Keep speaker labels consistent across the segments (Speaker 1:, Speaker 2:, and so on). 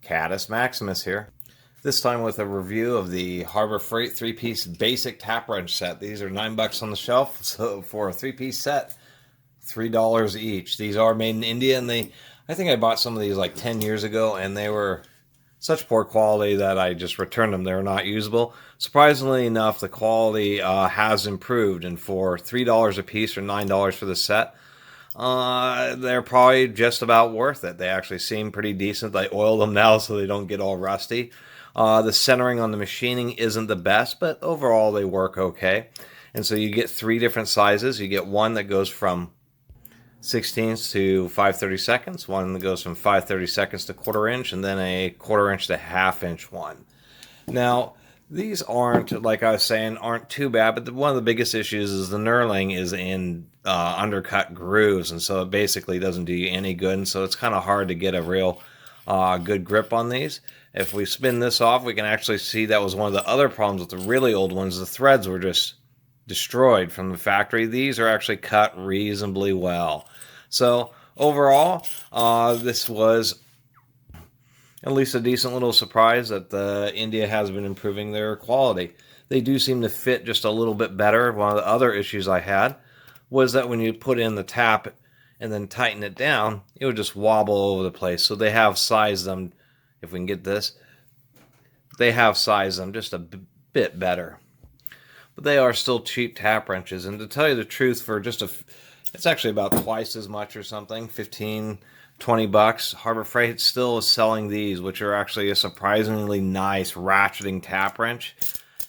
Speaker 1: Caddis Maximus here. This time with a review of the Harbor Freight 3-piece basic tap wrench set. These are $9 on the shelf, so for a 3-piece set, $3 each. These are made in India, and I think I bought some of these like 10 years ago, and they were such poor quality that I just returned them. They're not usable. Surprisingly enough, the quality has improved, and for $3 a piece or $9 for the set, they're probably just about worth it. They actually seem pretty decent. I oil them now so they don't get all rusty. The centering on the machining isn't the best, but overall they work okay. And so you get 3 different sizes. You get one that goes from 16ths to 5/32, one that goes from 5/32 to 1/4 inch, and then a 1/4 inch to 1/2 inch one. Now, these aren't, like I was saying, aren't too bad, but one of the biggest issues is the knurling is in undercut grooves, and so it basically doesn't do you any good, and so it's kind of hard to get a real good grip on these. If we spin this off, we can actually see that was one of the other problems with the really old ones. The threads were just destroyed from the factory. These are actually cut reasonably well. So overall, this was at least a decent little surprise that India has been improving their quality. They do seem to fit just a little bit better. One of the other issues I had was that when you put in the tap and then tighten it down, it would just wobble over the place. So they have sized them, if we can get this, they have sized them just a bit better. But they are still cheap tap wrenches, and to tell you the truth, for just it's actually about twice as much or something, 15, 20 bucks. Harbor Freight still is selling these, which are actually a surprisingly nice ratcheting tap wrench.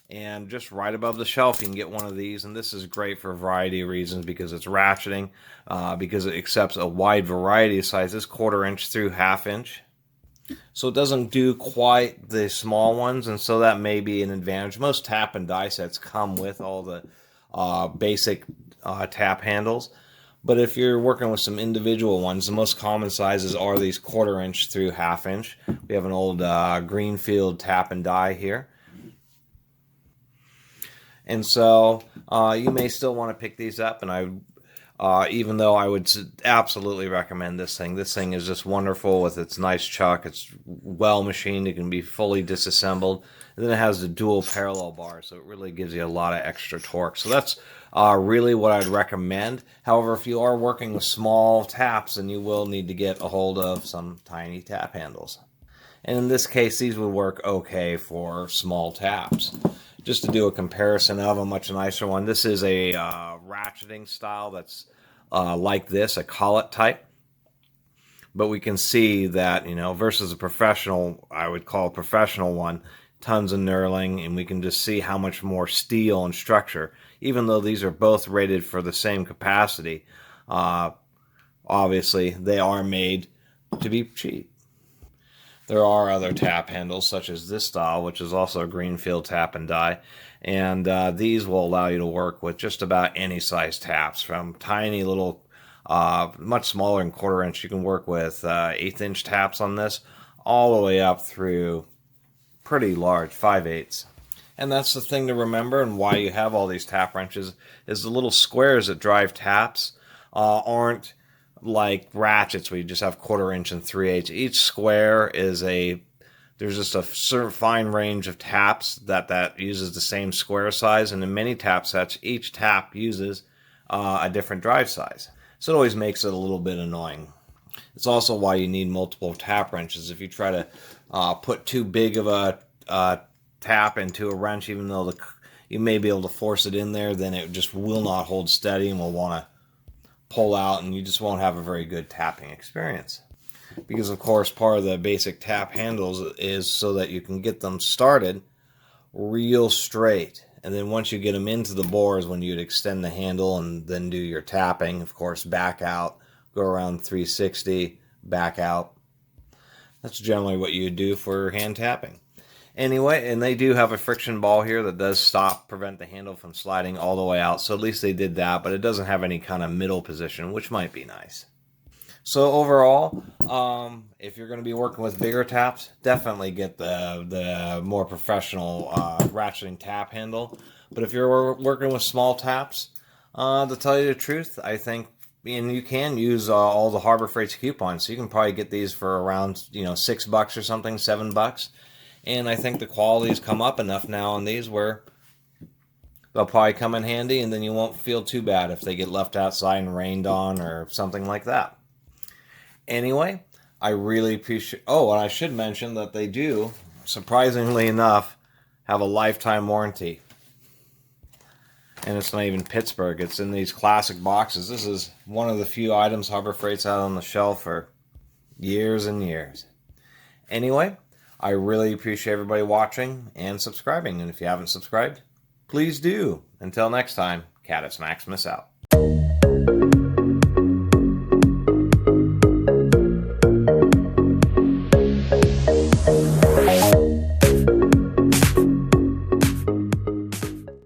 Speaker 1: And just right above the shelf, you can get one of these, and this is great for a variety of reasons, because it's ratcheting, because it accepts a wide variety of sizes, 1/4 inch through 1/2 inch. So it doesn't do quite the small ones, and so that may be an advantage. Most tap and die sets come with all the basic tap handles, but if you're working with some individual ones, the most common sizes are these 1/4 inch through 1/2 inch. We have an old Greenfield tap and die here. And so you may still want to pick these up, and even though I would absolutely recommend this thing. This thing is just wonderful with its nice chuck. It's well machined. It can be fully disassembled. And then it has the dual parallel bar, so it really gives you a lot of extra torque. So that's really what I'd recommend. However, if you are working with small taps, then you will need to get a hold of some tiny tap handles. And in this case, these would work okay for small taps. Just to do a comparison of a much nicer one, this is a ratcheting style that's like this, a collet type. But we can see that, versus a professional, I would call a professional one, tons of knurling, and we can just see how much more steel and structure, even though these are both rated for the same capacity. Obviously, they are made to be cheap. There are other tap handles, such as this style, which is also a Greenfield tap and die, and these will allow you to work with just about any size taps, from tiny little, much smaller than 1/4 inch. You can work with 1/8 inch taps on this, all the way up through pretty large 5/8. And that's the thing to remember, and why you have all these tap wrenches, is the little squares that drive taps aren't like ratchets where you just have 1/4 inch and 3/8. Each square is there's just a certain fine range of taps that uses the same square size, and in many tap sets, each tap uses a different drive size. So it always makes it a little bit annoying. It's also why you need multiple tap wrenches. If you try to put too big of a tap into a wrench, even though you may be able to force it in there, then it just will not hold steady and will want to pull out, and you just won't have a very good tapping experience. Because, of course, part of the basic tap handles is so that you can get them started real straight. And then once you get them into the bore is when you'd extend the handle and then do your tapping. Of course, back out, go around 360, back out. That's generally what you do for hand tapping. Anyway, and they do have a friction ball here that does prevent the handle from sliding all the way out. So at least they did that, but it doesn't have any kind of middle position, which might be nice. So overall, if you're going to be working with bigger taps, definitely get the more professional ratcheting tap handle. But if you're working with small taps, to tell you the truth, I think and you can use all the Harbor Freight's coupons, so you can probably get these for around $6 or something, $7. And I think the quality's come up enough now on these where they'll probably come in handy, and then you won't feel too bad if they get left outside and rained on or something like that. Anyway, I really appreciate... Oh, and I should mention that they do, surprisingly enough, have a lifetime warranty. And it's not even Pittsburgh. It's in these classic boxes. This is one of the few items Harbor Freight's had on the shelf for years and years. Anyway, I really appreciate everybody watching and subscribing. And if you haven't subscribed, please do. Until next time, Catus Maximus out.